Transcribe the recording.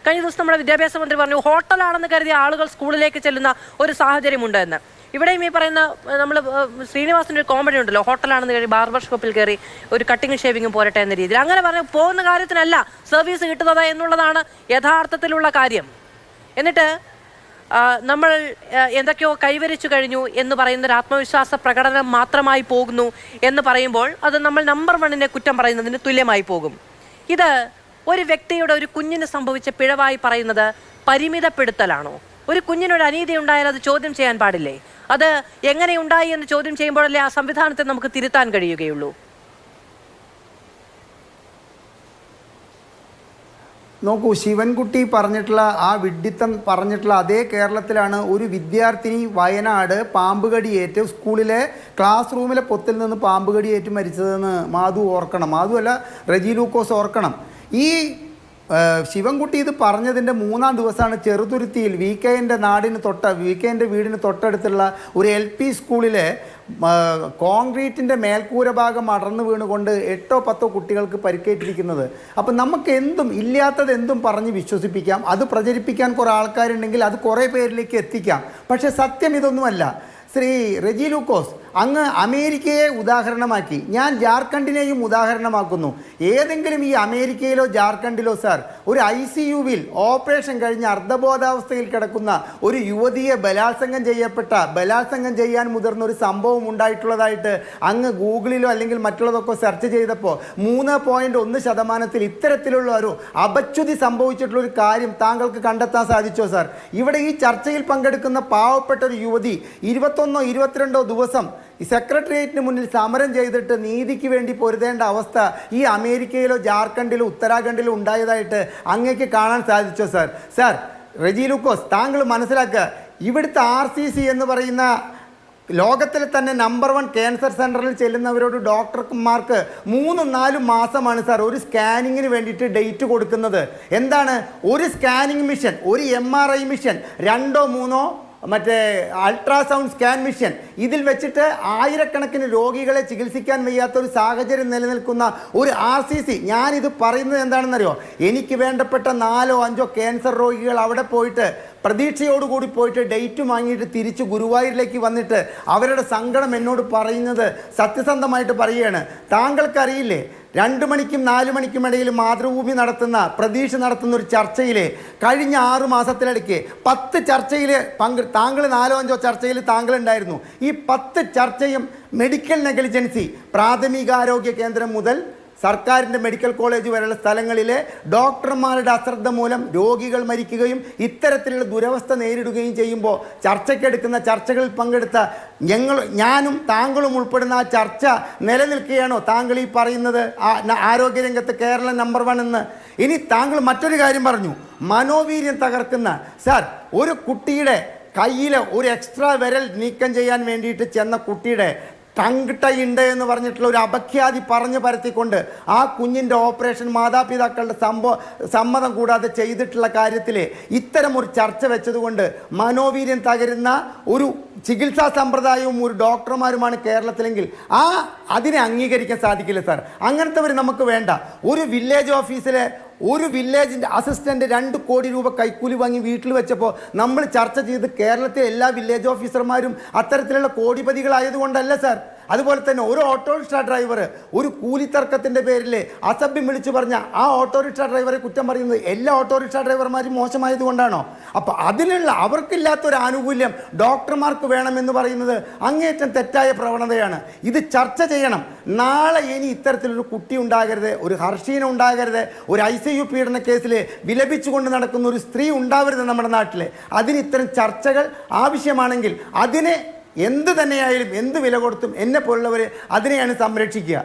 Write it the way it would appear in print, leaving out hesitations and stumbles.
കഴിഞ്ഞ ദിവസം നമ്മുടെ വിദ്യാഭ്യാസ മന്ത്രി പറഞ്ഞു ഹോട്ടലാണെന്ന് കരുതിയ ആളുകൾ സ്കൂളിലേക്ക് ചെല്ലുന്ന ഒരു സാഹചര്യമുണ്ട് എന്ന്. ഇവിടെയും ഈ പറയുന്ന നമ്മൾ ശ്രീനിവാസിൻ്റെ ഒരു കോമഡി ഉണ്ടല്ലോ, ഹോട്ടലാണെന്ന് കയറി ബാർബർ ഷോപ്പിൽ കയറി ഒരു കട്ടിങ് ഷേവിങ്ങും പോരട്ടെ എന്ന രീതിയിൽ. അങ്ങനെ പറഞ്ഞു പോകുന്ന കാര്യത്തിനല്ല സർവീസ് കിട്ടുന്നത് എന്നുള്ളതാണ് യഥാർത്ഥത്തിലുള്ള കാര്യം. എന്നിട്ട് നമ്മൾ എന്തൊക്കെയോ കൈവരിച്ചു കഴിഞ്ഞു എന്ന് പറയുന്ന ഒരു ആത്മവിശ്വാസ പ്രകടനം മാത്രമായി പോകുന്നു എന്ന് പറയുമ്പോൾ അത് നമ്മൾ നമ്പർ 1 കുറ്റം പറയുന്നതിന് തുല്യമായി പോകും. ഇത് ഒരു വ്യക്തിയുടെ, ഒരു കുഞ്ഞിന് സംഭവിച്ച പിഴവായി പറയുന്നത് പരിമിതപ്പെടുത്തലാണോ? ഒരു കുഞ്ഞിനൊരു അനീതി ഉണ്ടായാൽ അത് ചോദ്യം ചെയ്യാൻ പാടില്ലേ? അത് എങ്ങനെ ഉണ്ടായി എന്ന് ചോദ്യം ചെയ്യുമ്പോഴല്ലേ ആ സംവിധാനത്തെ നമുക്ക് തിരുത്താൻ കഴിയുകയുള്ളൂ. നോക്കൂ, ശിവൻകുട്ടി പറഞ്ഞിട്ടുള്ള ആ വിഡ്ഢിത്തം പറഞ്ഞിട്ടുള്ള അതേ കേരളത്തിലാണ് ഒരു വിദ്യാർത്ഥിനി വയനാട് പാമ്പുകടിയേറ്റ് സ്കൂളിലെ ക്ലാസ് റൂമിലെ പൊത്തിൽ നിന്ന് പാമ്പുകടിയേറ്റ് മരിച്ചതെന്ന് മാധു ഓർക്കണം. മാധു അല്ല, റെജി ലൂക്കോസ് ഓർക്കണം. ഈ ശിവൻകുട്ടി ഇത് പറഞ്ഞതിൻ്റെ 3-ാം ദിവസമാണ് ചെറുതുരുത്തിയിൽ വി കെൻ്റെ വീടിന് തൊട്ടടുത്തുള്ള ഒരു LP സ്കൂളിലെ കോൺക്രീറ്റിൻ്റെ മേൽക്കൂര ഭാഗം അടർന്നു വീണുകൊണ്ട് 8-10 കുട്ടികൾക്ക് പരിക്കേറ്റിരിക്കുന്നത്. അപ്പം നമുക്ക് എന്തും ഇല്ലാത്തത് എന്തും പറഞ്ഞ് വിശ്വസിപ്പിക്കാം. അത് പ്രചരിപ്പിക്കാൻ കുറേ ആൾക്കാരുണ്ടെങ്കിൽ അത് കുറേ പേരിലേക്ക് എത്തിക്കാം. പക്ഷേ സത്യം ഇതൊന്നുമല്ല. ശ്രീ റെജി ലൂക്കോസ്, അങ്ങ് അമേരിക്കയെ ഉദാഹരണമാക്കി, ഞാൻ ജാർഖണ്ഡിനെയും ഉദാഹരണമാക്കുന്നു. ഏതെങ്കിലും ഈ അമേരിക്കയിലോ ജാർഖണ്ഡിലോ സാർ ഒരു ICUവിൽ ഓപ്പറേഷൻ കഴിഞ്ഞ് അർദ്ധബോധാവസ്ഥയിൽ കിടക്കുന്ന ഒരു യുവതിയെ ബലാത്സംഗം ചെയ്യാൻ മുതിർന്ന ഒരു സംഭവം ഉണ്ടായിട്ടുള്ളതായിട്ട് അങ്ങ് ഗൂഗിളിലോ അല്ലെങ്കിൽ മറ്റുള്ളതൊക്കെ സെർച്ച് ചെയ്തപ്പോൾ 3.1% ഇത്തരത്തിലുള്ള ഒരു അപച്യുതി സംഭവിച്ചിട്ടുള്ളൊരു കാര്യം താങ്കൾക്ക് കണ്ടെത്താൻ സാധിച്ചോ സാർ? ഇവിടെ ഈ ചർച്ചയിൽ പങ്കെടുക്കുന്ന പാവപ്പെട്ട ഒരു യുവതി 21-22 ദിവസം ഈ സെക്രട്ടേറിയറ്റിന് മുന്നിൽ സമരം ചെയ്തിട്ട് നീതിക്ക് വേണ്ടി പൊരുതേണ്ട അവസ്ഥ ഈ അമേരിക്കയിലോ ജാർഖണ്ഡിലോ ഉത്തരാഖണ്ഡിലോ ഉണ്ടായതായിട്ട് അങ്ങേക്ക് കാണാൻ സാധിച്ചോ സാർ? സാർ റെജി ലൂക്കോസ്, താങ്കൾ മനസ്സിലാക്കുക, ഇവിടുത്തെ RCC എന്ന് പറയുന്ന ലോകത്തിലെ തന്നെ നമ്പർ 1 ക്യാൻസർ സെൻ്ററിൽ ചെല്ലുന്നവരോട് ഡോക്ടർമാർക്ക് 3-4 മാസമാണ് സാർ ഒരു സ്കാനിങ്ങിന് വേണ്ടിയിട്ട് ഡേറ്റ് കൊടുക്കുന്നത്. എന്താണ് ഒരു സ്കാനിങ് മിഷൻ, ഒരു MRI മിഷൻ, 2-3 മറ്റേ അൾട്രാസൗണ്ട് സ്കാൻ മിഷൻ, ഇതിൽ വെച്ചിട്ട് ആയിരക്കണക്കിന് രോഗികളെ ചികിത്സിക്കാൻ വയ്യാത്തൊരു സാഹചര്യം നിലനിൽക്കുന്ന ഒരു RCC. ഞാനിത് പറയുന്നത് എന്താണെന്നറിയോ? എനിക്ക് വേണ്ടപ്പെട്ട 4-5 ക്യാൻസർ രോഗികൾ അവിടെ പോയിട്ട് പ്രതീക്ഷയോടുകൂടി പോയിട്ട് ഡേറ്റ് വാങ്ങിയിട്ട് തിരിച്ച് ഗുരുവായൂരിലേക്ക് വന്നിട്ട് അവരുടെ സങ്കടം എന്നോട് പറയുന്നത് സത്യസന്ധമായിട്ട് പറയുകയാണ്. താങ്കൾക്കറിയില്ലേ, 2 മണിക്കും 4 മണിക്കും ഇടയിൽ മാതൃഭൂമി പ്രതീക്ഷ നടത്തുന്ന ഒരു ചർച്ചയിൽ കഴിഞ്ഞ 6 മാസത്തിലിടയ്ക്ക് 10 ചർച്ചയിൽ താങ്കൾ 4-5 ചർച്ചയിൽ താങ്കളുണ്ടായിരുന്നു. ഈ 10 ചർച്ചയും മെഡിക്കൽ നെഗ്ലിജൻസി, പ്രാഥമികാരോഗ്യ കേന്ദ്രം മുതൽ സർക്കാരിൻ്റെ മെഡിക്കൽ കോളേജ് വരെയുള്ള സ്ഥലങ്ങളിലെ ഡോക്ടർമാരുടെ അശ്രദ്ധ മൂലം രോഗികൾ മരിക്കുകയും ഇത്തരത്തിലുള്ള ദുരവസ്ഥ നേരിടുകയും ചെയ്യുമ്പോൾ ചർച്ചകളിൽ പങ്കെടുത്ത ഞാനും താങ്കളും ഉൾപ്പെടുന്ന ആ ചർച്ച നിലനിൽക്കുകയാണോ താങ്കൾ ഈ പറയുന്നത് ആരോഗ്യരംഗത്ത് കേരളം നമ്പർ 1 എന്ന്? ഇനി താങ്കൾ മറ്റൊരു കാര്യം പറഞ്ഞു, മനോവീര്യം തകർക്കുന്ന. സാർ, ഒരു കുട്ടിയുടെ കയ്യിൽ ഒരു എക്സ്ട്രാ വിരൽ നീക്കം ചെയ്യാൻ വേണ്ടിയിട്ട് ചെന്ന കുട്ടിയുടെ ടങ് ടൈ ഉണ്ട് എന്ന് പറഞ്ഞിട്ടുള്ള ഒരു അപഖ്യാതി പറഞ്ഞു പരത്തിക്കൊണ്ട് ആ കുഞ്ഞിൻ്റെ ഓപ്പറേഷൻ മാതാപിതാക്കളുടെ സമ്മതം കൂടാതെ ചെയ്തിട്ടുള്ള കാര്യത്തിൽ ഇത്തരം ഒരു ചർച്ച വെച്ചതുകൊണ്ട് മനോവീര്യം തകരുന്ന ഒരു ചികിത്സാ സമ്പ്രദായവും ഒരു ഡോക്ടർമാരുമാണ് കേരളത്തിലെങ്കിൽ അതിനെ അംഗീകരിക്കാൻ സാധിക്കില്ല സാർ. അങ്ങനത്തെവർ നമുക്ക് വേണ്ട. ഒരു വില്ലേജ് ഓഫീസിലെ ഒരു വില്ലേജിൻ്റെ അസിസ്റ്റൻ്റ് 2 കോടി രൂപ കൈക്കൂലി വാങ്ങി വീട്ടിൽ വെച്ചപ്പോൾ നമ്മൾ ചർച്ച ചെയ്ത് കേരളത്തിലെ എല്ലാ വില്ലേജ് ഓഫീസർമാരും അത്തരത്തിലുള്ള കോടിപതികളായതുകൊണ്ടല്ല സാർ. അതുപോലെ തന്നെ ഒരു ഓട്ടോറിക്ഷ ഡ്രൈവർ ഒരു കൂലിത്തർക്കത്തിൻ്റെ പേരിൽ അസഭ്യം വിളിച്ചു പറഞ്ഞ ആ ഓട്ടോറിക്ഷ ഡ്രൈവറെ കുറ്റം പറയുന്നത് എല്ലാ ഓട്ടോറിക്ഷ ഡ്രൈവർമാരും മോശമായതുകൊണ്ടാണോ? അപ്പോൾ അവർക്കില്ലാത്തൊരു ആനുകൂല്യം ഡോക്ടർമാർക്ക് വേണമെന്ന് പറയുന്നത് അങ്ങേയറ്റം തെറ്റായ പ്രവണതയാണ്. ഇത് ചർച്ച ചെയ്യണം. നാളെ ഇനി ഇത്തരത്തിലൊരു കുട്ടി ഉണ്ടാകരുത്, ഒരു ഹർഷീന ഉണ്ടാകരുത്, ഒരു ICU പീഡന കേസിൽ വിലപിച്ചുകൊണ്ട് നടക്കുന്ന ഒരു സ്ത്രീ ഉണ്ടാവരുത് നമ്മുടെ നാട്ടിൽ. അതിന് ഇത്തരം ചർച്ചകൾ ആവശ്യമാണെങ്കിൽ അതിനെ എന്ത് തന്നെയായാലും എന്ത് വില കൊടുത്തും എന്നെ പോലുള്ളവർ അതിനെയാണ് സംരക്ഷിക്കുക.